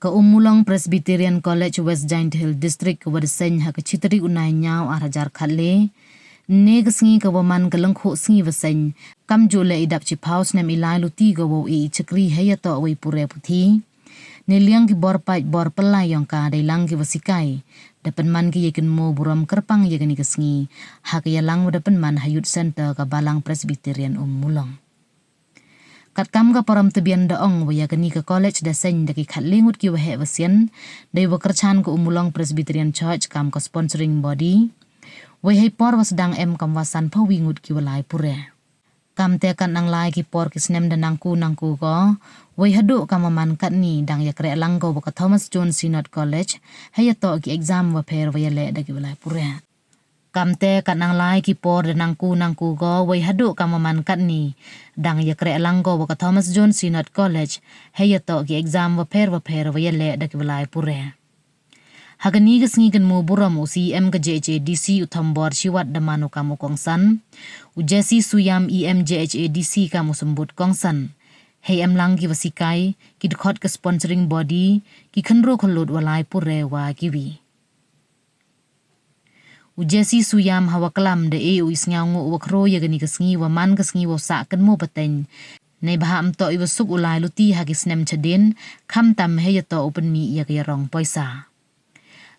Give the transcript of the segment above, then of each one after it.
Ke Ummulong Presbyterian College West Giant Hill District ke Wadaseng ha ke citri unai nyau arajar khatle ne kesengi ke waman ke lengkho sengi waseng kam jule idap cipau snem ilai luti ke wo I cekri haya to wei pure puthi ne liang ki bor pai bor pelai yang ka dai lang ki wasikai dapen man ki yeken mo buram kerpang yeken kesengi ha ke yalang dapen man hayut center ke Balang Presbyterian Ummulong. Kat kam ka param tebian daong waya keni ke college da seng daki khat lingut ki wahe wasian dai wakerchan ke Ummulong Presbyterian Church kam ke sponsoring body wai hai por wasdang kam wasan pawingut ki walai pure kam te kan nang lai ki por ki snem da nangku ko wai hadu kam man kat ni dang ya kre lang ko ka Thomas John Synod College hayato ki exam wa pher waya le daki walai pure kam te kat nang lai ki por da nangku go wai hadu kam man kat ni dang ya kre lang ko ka Thomas John Synod College hayato ki exam wa pher waya le daki walai pure hagani gesngi kan mo buram u CEM ke JHADC uthambor siwat damanu kamu kongsan u Jesse Suyam EM JHADC kamu sembut kongsan hey lang ki wasikai ki dekhot ke sponsoring body ki khenro kholot walai pure wa kiwi u Jesse Suyam hawa kalam de u isngaungu wakro yagani kesngi wa man kesngi wa sa kan mo pateng nei baham to I wasuk ulai luti hagi snem chadin kham tam heyato open mi ya ke rong poisa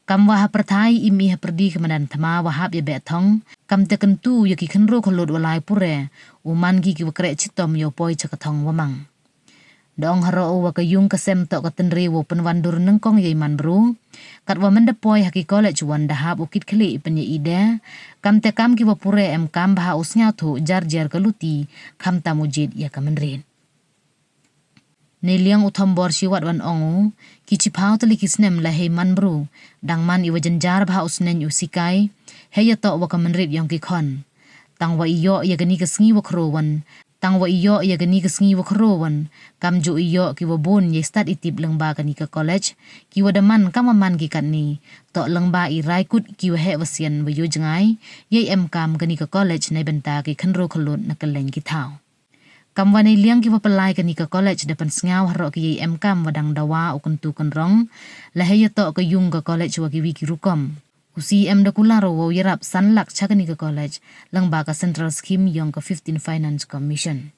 kam wah perthai imi ha perdi kemadan thama wahap ya betong kam te kentu ya ki khenro kholot walai pure uman gi ki wakre chitom yo poi chakathong wamang dong haro wa ka yung kasem to ka tenri wo penwandur nengkong yai man bru kat wa mende poi haki college wan dahap ukit khli penye ide kam te kam ki wa pure kam bha usnya thu jar kaluti kham tamujid ya kamenrin Neliang uthambor siwat wan ongu ki chipau tali kisnem la hei man bru dang man iwa janjar bha usnen usikai heya to wa kamenrit yang ki khon tang wa iyo ya gani kesngi wa khrowan tang wa iyo ya gani kesngi wa khrowan kam ju iyo ki wa bon ye start itip lengba kani ka college ki wa daman kamaman ki kanni to lengba I raikut ki wa he wasian wa yo jangai ye kam kani ka college nei benta ki khenro kholot nakaleng ki thau kam wane liang ki papalai kani ka college depan sngau haro ki kam wadang dawa ukuntu konrong la heya to ka yung ka college wa ki wiki rukom u CEM da kular wo yarap sanlak chakani ka college langba ka central scheme yung ka 15 finance commission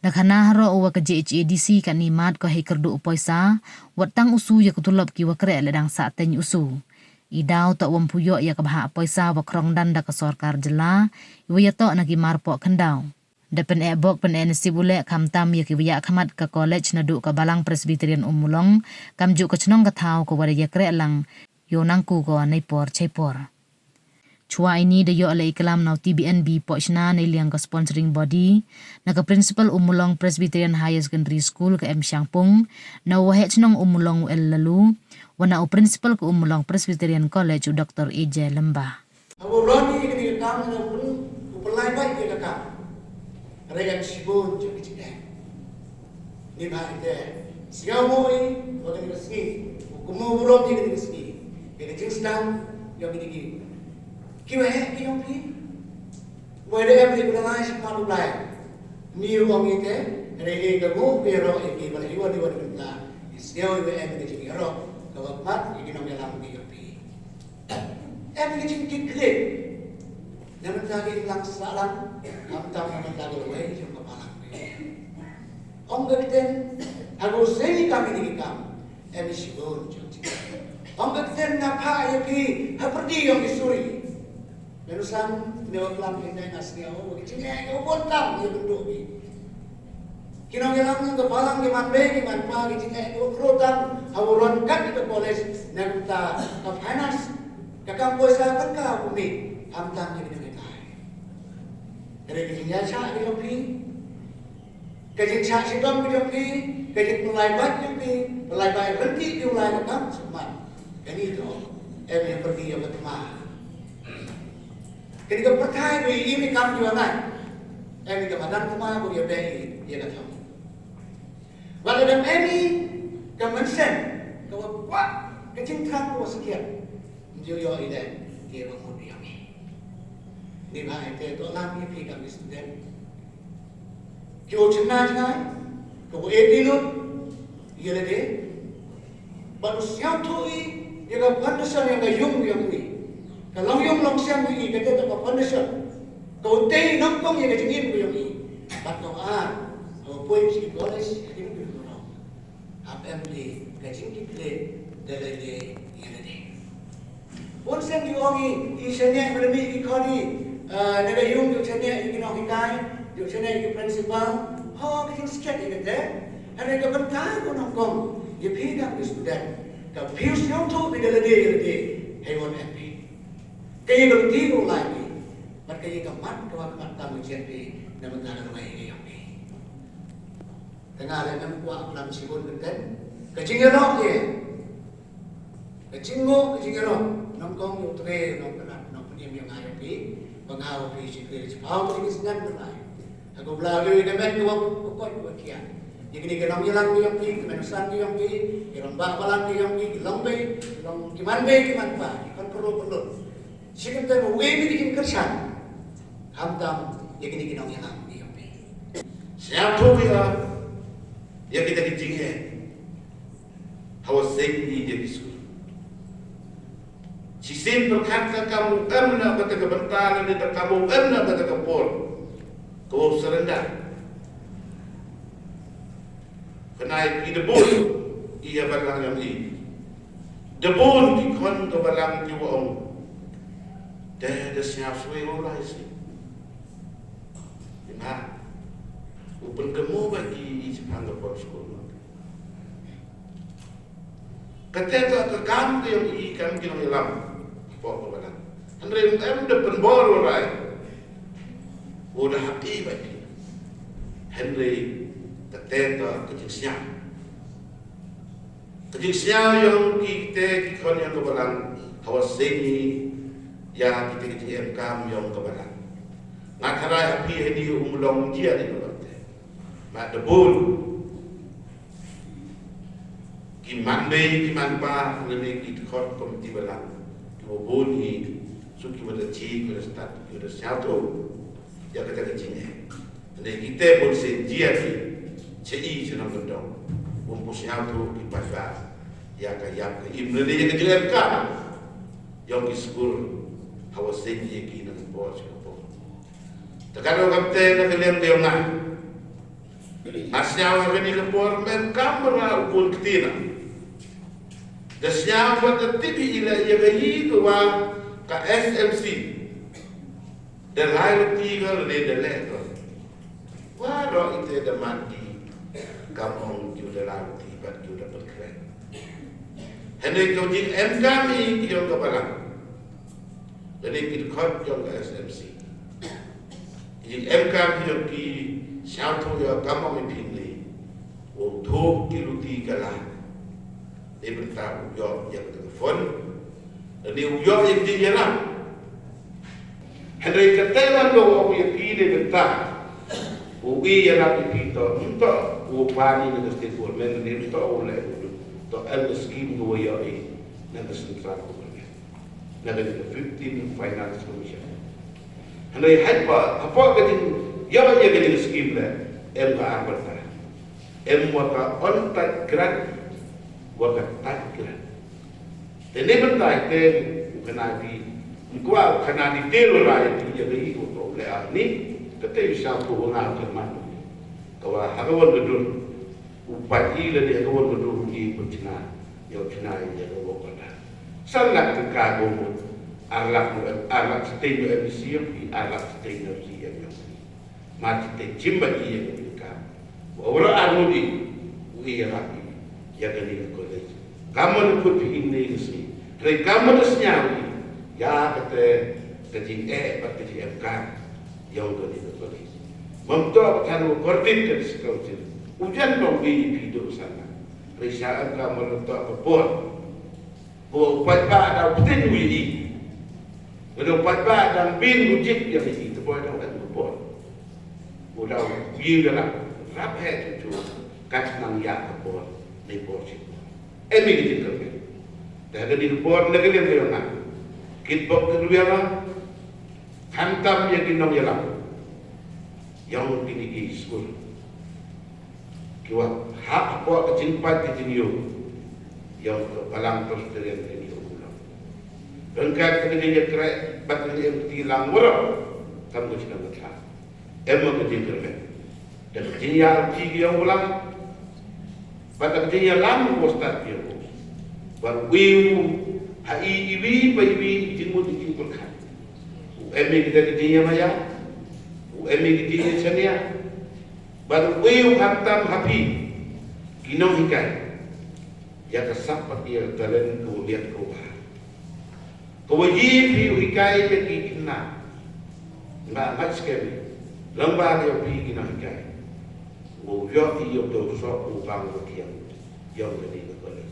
da khana haro wa ka JHADC kani mat ko he kerdu upoisa watang usu ya kutulop ki wa kre ledang sa ten usu idaw to wampuyo ya ka bha poisa wa krong dan da ka sarkar jela iwa ya to nagi marpo khandaw Depen bok pen sibule kam tam ya ki wiya khamat ka college na du ka Balang Presbyterian Ummulong kam ju ka chnong ka thau ko wara ya kre lang yo nangku ko nei por chepor chua ini de yo le iklam now TBNB pochna nei liang ka sponsoring body na ka principal Ummulong Presbyterian High Secondary School ka Sangpung na wa he chnong Ummulong el lalu wana o principal ka Ummulong Presbyterian College Dr. AJ Lamba Awurani ni kam na upalai bai ke ka Regan Shibun Jukitine. Niba ite. Sigamoi, Wagan Ski, Kumurom Yin Ski, in the Kingston, Yomini. Kiwahe, Yomi? Wherever you realize upon the blind, New Omite, Rege, the Moon, Hero, and Given, you want to plan. It's still the evidence hero, the Mat, you know, allow me your everything get clear. Namun lagi lang salam, kamtam naman lagi away yung kapalang. Ang gagden, ako sa'yo kami nigikam, emisiyon jyoti. Ang gagden na paayapi, haperdi yung isuri. Menusan, tinawag lang hindi nasniya o, wagitsinay, upuntam yung bendobi. Kinangyalang ng kapalang gimanbe, gimanpa, gitsinay, ukrotam, hawuron kat ito college, nagta ka-finance, kakampoy sa tangka, kumit. Amtam ni dengan tai. Kerana dia cak di lopi, kerja cak sidom di lopi, kerja mulai bat di lopi, mulai bayar renti di mulai kam semua. Ini tu, yang pergi yang bertema. Ketika pertama ini kam juga nak, ini kemadang tema boleh beli dia kata. Walau dalam ini kemensen, kalau buat kecintaan kau sekian, menjual ide dia mengundi kami. Niba ite to lam ni phi kami student. Kyo chna chna, ko edinut, yele de, baru siap tui ya ka foundation yang ka yung yang ui ka long yung long siang ui ka te ka foundation kau te nong kong ya ka jingin ui yang ui bat kau poi si college ini ui no apa di ka jingin le dalale yang ni pun sen yuangi I senya bermi ikoni naga yung senya ikinong hikai yung senya principal ho ka jing sket ikate ada ka bentar ko nong kong ya pidang di student ka pius yang tu bidalade hewan happy kaya ka tigo lagi mat kaya ka mat kamu jadi nama tanah rumah ini yang ni tengah lengan kuat dalam sibun benten kecingero ye kecingero nongkong yung tre nong penim yang ayam ni pengaw pi sikir pau ni senang berai aku belalu ni men kuat kia jadi kenong yelang yang ni kemenusan yang ni kerong balan yang ni lombe long kiman pa kan perlu sikit tu we bikin kersan hamdam jadi kenong yelang yang ni siap tu ya kita kecingnya hawas segi jadi sekolah Sisim berkata kamu emna kata kebentalan itu kamu emna kata kepol kau serendah kenai di debun ia balang yang ini debun di kon ke balang jiwa om dah siap suai orang isi lima upun gemu bagi Jepang kepol sekolah kata kekam yang ikan kino hilang pokok badan. Andre em depan bor rai. Udah hati bagi. Henry kata kejisian. Kejisian yang kita kikon yang kebalan hawas seni ya kita CEM kam yang kebalan. Ngakarai api ini Ummulong dia di dalam teh. Mak debul. Kiman pa lebih kikon komiti balan. Boni suki pada cik pada start pada satu dia kata kecilnya dan kita pun senjia di CEM senang berdong umpus satu di pasar ya kayak ke imleni yang kecil kan yang disebut hawas senjia kini nak bos kapok tekan orang kapten nak kalian dia nak asnya orang ini kapor men kamera upun ketina Dasnya buat tibi ila ia gayi tua ka SMC dan lain tiga le leto. Waro itu ada mati kampung juda lalu tiba juda berkeren. Hendak kau jin kami yang kebalang. Jadi kita kau yang ke SMC. Jin kami yang ki satu yang kampung ini untuk kiluti galah. Dia beritahu uyok yang telefon dan dia uyok yang dijalan Henry katakan bahawa yang dia beritahu uwi yang nak kita untuk upani dengan statement dia untuk oleh untuk ada skim dua yai dengan sentral government dengan 15 finance commission Henry apa kadang yang jadi skim lah MKR bertanya MKR on tight grant wakat takran. Tene bentai te kena di kuat kena di telur itu jadi itu oleh ni kata bisa tu orang kerman. Kalau hagawan gedul upai le dia hagawan gedul di Cina, yang Cina yang wakanda. Sangat kekagum alak stain emisi yang alak stain emisi yang mati te cimba yang mereka. Orang anu di uirak yang ini college. Kamu pun ini sih. Dari kamu tersenyum, ya kata kecing pada CEM kan yang ini college. Memtok kamu koordinat dari sekolah. Ujian dong di hidup sana. Risaan kamu letak kebun. Buat ada betul wiji. Buat ada bin wujud yang itu buat ada kebun. Udah bila rapat itu kat nang ya kebun. Di porsi, ini kita kerja. Dah di report negeri yang dia nak. Kitbok kedua hantam yang kinong yalang, yang pinigi school. Kiwat hak apa kecimpat keciniu, yang Palang Presbyterian ini Ummulong. Rengkat kerja kerek batang yang tilang murah kamu cina betul. Emang kerja kerek. Dan kerja arti yang ulang. Batang kerja lam postat dia. Baru wiu hai iwi bayi jingmut jingmut kan. Emang kita kerja maya. Emang kerja senia. Baru wiu hantam hapi. Kinong hikai. Ya kesapat dia kalian kemudian keubah. Kewajib hiu hikai jadi kena. Nggak sekali. Lembar yang pergi kena hikai. Ngujak iyo dosa ubang berkiam. Yang jadi kekali.